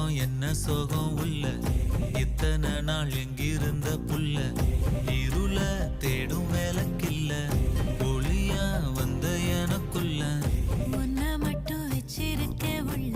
சோகம் என்ன சோகம் உள்ள இத்தனை நாள் எங்கிருந்த புல்ல இருள தேடும் வேலைக்கில்ல ஒளியா வந்த எனக்குள்ள உன்னை மட்டும் வச்சிருக்க உள்ள